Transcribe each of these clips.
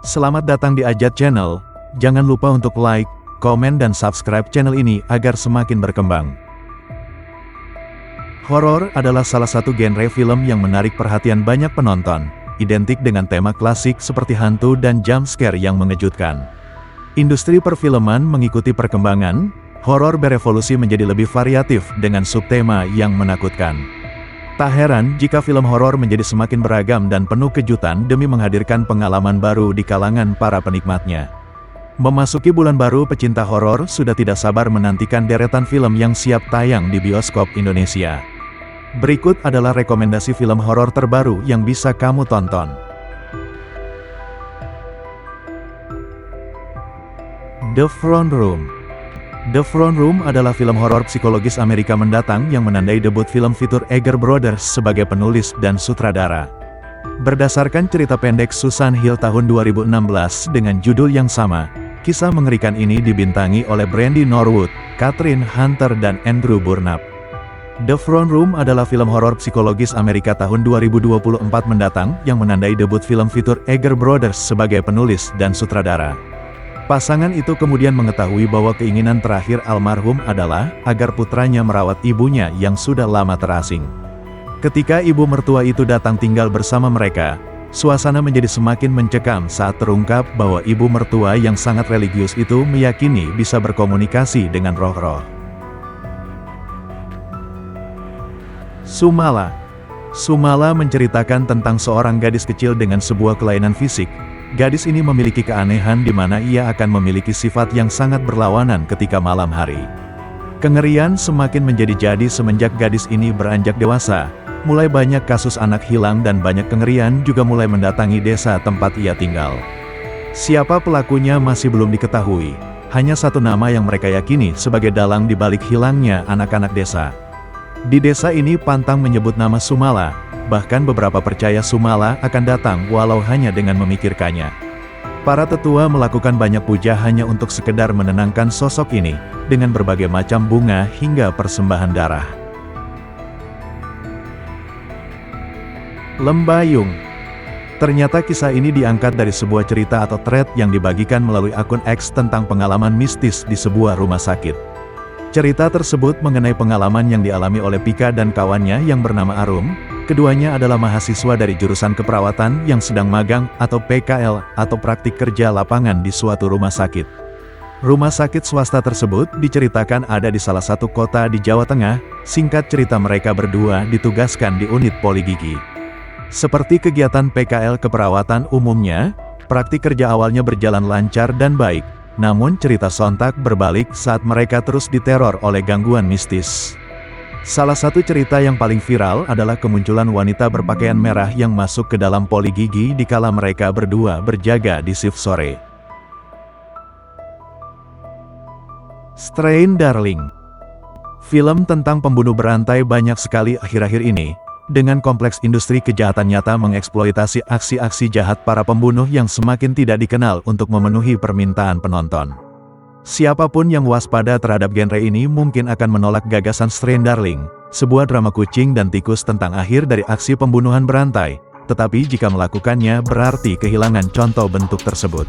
Selamat datang di Ajat Channel. Jangan lupa untuk like, komen dan subscribe channel ini agar semakin berkembang. Horor adalah salah satu genre film yang menarik perhatian banyak penonton, identik dengan tema klasik seperti hantu dan jump scare yang mengejutkan. Industri perfilman mengikuti perkembangan, horor berevolusi menjadi lebih variatif dengan subtema yang menakutkan. Tak heran jika film horor menjadi semakin beragam dan penuh kejutan demi menghadirkan pengalaman baru di kalangan para penikmatnya. Memasuki bulan baru, pecinta horor sudah tidak sabar menantikan deretan film yang siap tayang di bioskop Indonesia. Berikut adalah rekomendasi film horor terbaru yang bisa kamu tonton. The Front Room. The Front Room adalah film horor psikologis Amerika mendatang yang menandai debut film fitur Egger Brothers sebagai penulis dan sutradara. Berdasarkan cerita pendek Susan Hill tahun 2016 dengan judul yang sama, kisah mengerikan ini dibintangi oleh Brandy Norwood, Catherine Hunter dan Andrew Burnap. The Front Room adalah film horor psikologis Amerika tahun 2024 mendatang yang menandai debut film fitur Egger Brothers sebagai penulis dan sutradara. Pasangan itu kemudian mengetahui bahwa keinginan terakhir almarhum adalah agar putranya merawat ibunya yang sudah lama terasing. Ketika ibu mertua itu datang tinggal bersama mereka, suasana menjadi semakin mencekam saat terungkap bahwa ibu mertua yang sangat religius itu meyakini bisa berkomunikasi dengan roh-roh. Sumala. Sumala menceritakan tentang seorang gadis kecil dengan sebuah kelainan fisik. Gadis ini memiliki keanehan di mana ia akan memiliki sifat yang sangat berlawanan ketika malam hari. Kengerian semakin menjadi-jadi semenjak gadis ini beranjak dewasa. Mulai banyak kasus anak hilang dan banyak kengerian juga mulai mendatangi desa tempat ia tinggal. Siapa pelakunya masih belum diketahui. Hanya satu nama yang mereka yakini sebagai dalang di balik hilangnya anak-anak desa. Di desa ini pantang menyebut nama Sumala. Bahkan beberapa percaya Sumala akan datang walau hanya dengan memikirkannya. Para tetua melakukan banyak puja hanya untuk sekedar menenangkan sosok ini, dengan berbagai macam bunga hingga persembahan darah. Lembayung. Ternyata kisah ini diangkat dari sebuah cerita atau thread yang dibagikan melalui akun X tentang pengalaman mistis di sebuah rumah sakit. Cerita tersebut mengenai pengalaman yang dialami oleh Pika dan kawannya yang bernama Arum. Keduanya adalah mahasiswa dari jurusan keperawatan yang sedang magang atau PKL atau praktik kerja lapangan di suatu rumah sakit. Rumah sakit swasta tersebut diceritakan ada di salah satu kota di Jawa Tengah. Singkat cerita, mereka berdua ditugaskan di unit poligigi. Seperti kegiatan PKL keperawatan umumnya, praktik kerja awalnya berjalan lancar dan baik. Namun cerita sontak berbalik saat mereka terus diteror oleh gangguan mistis. Salah satu cerita yang paling viral adalah kemunculan wanita berpakaian merah yang masuk ke dalam poligigi dikala mereka berdua berjaga di shift sore. Strain Darling. Film tentang pembunuh berantai banyak sekali akhir-akhir ini, dengan kompleks industri kejahatan nyata mengeksploitasi aksi-aksi jahat para pembunuh yang semakin tidak dikenal untuk memenuhi permintaan penonton. Siapapun yang waspada terhadap genre ini mungkin akan menolak gagasan Strain Darling, sebuah drama kucing dan tikus tentang akhir dari aksi pembunuhan berantai, tetapi jika melakukannya berarti kehilangan contoh bentuk tersebut.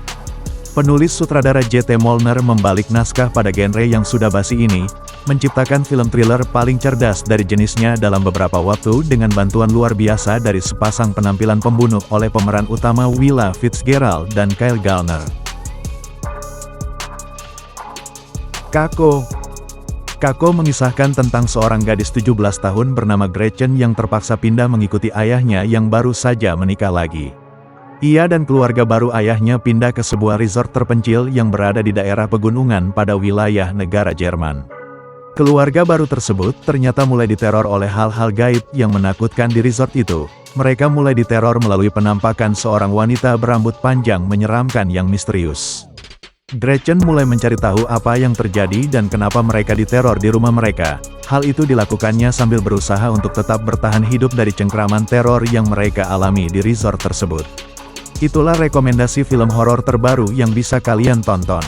Penulis sutradara J.T. Molnar membalik naskah pada genre yang sudah basi ini, menciptakan film thriller paling cerdas dari jenisnya dalam beberapa waktu dengan bantuan luar biasa dari sepasang penampilan pembunuh oleh pemeran utama Willa Fitzgerald dan Kyle Gallner. Kako. Kako mengisahkan tentang seorang gadis 17 tahun bernama Gretchen yang terpaksa pindah mengikuti ayahnya yang baru saja menikah lagi. Ia dan keluarga baru ayahnya pindah ke sebuah resort terpencil yang berada di daerah pegunungan pada wilayah negara Jerman. Keluarga baru tersebut ternyata mulai diteror oleh hal-hal gaib yang menakutkan di resort itu. Mereka mulai diteror melalui penampakan seorang wanita berambut panjang menyeramkan yang misterius. Gretchen mulai mencari tahu apa yang terjadi dan kenapa mereka diteror di rumah mereka. Hal itu dilakukannya sambil berusaha untuk tetap bertahan hidup dari cengkraman teror yang mereka alami di resort tersebut. Itulah rekomendasi film horor terbaru yang bisa kalian tonton.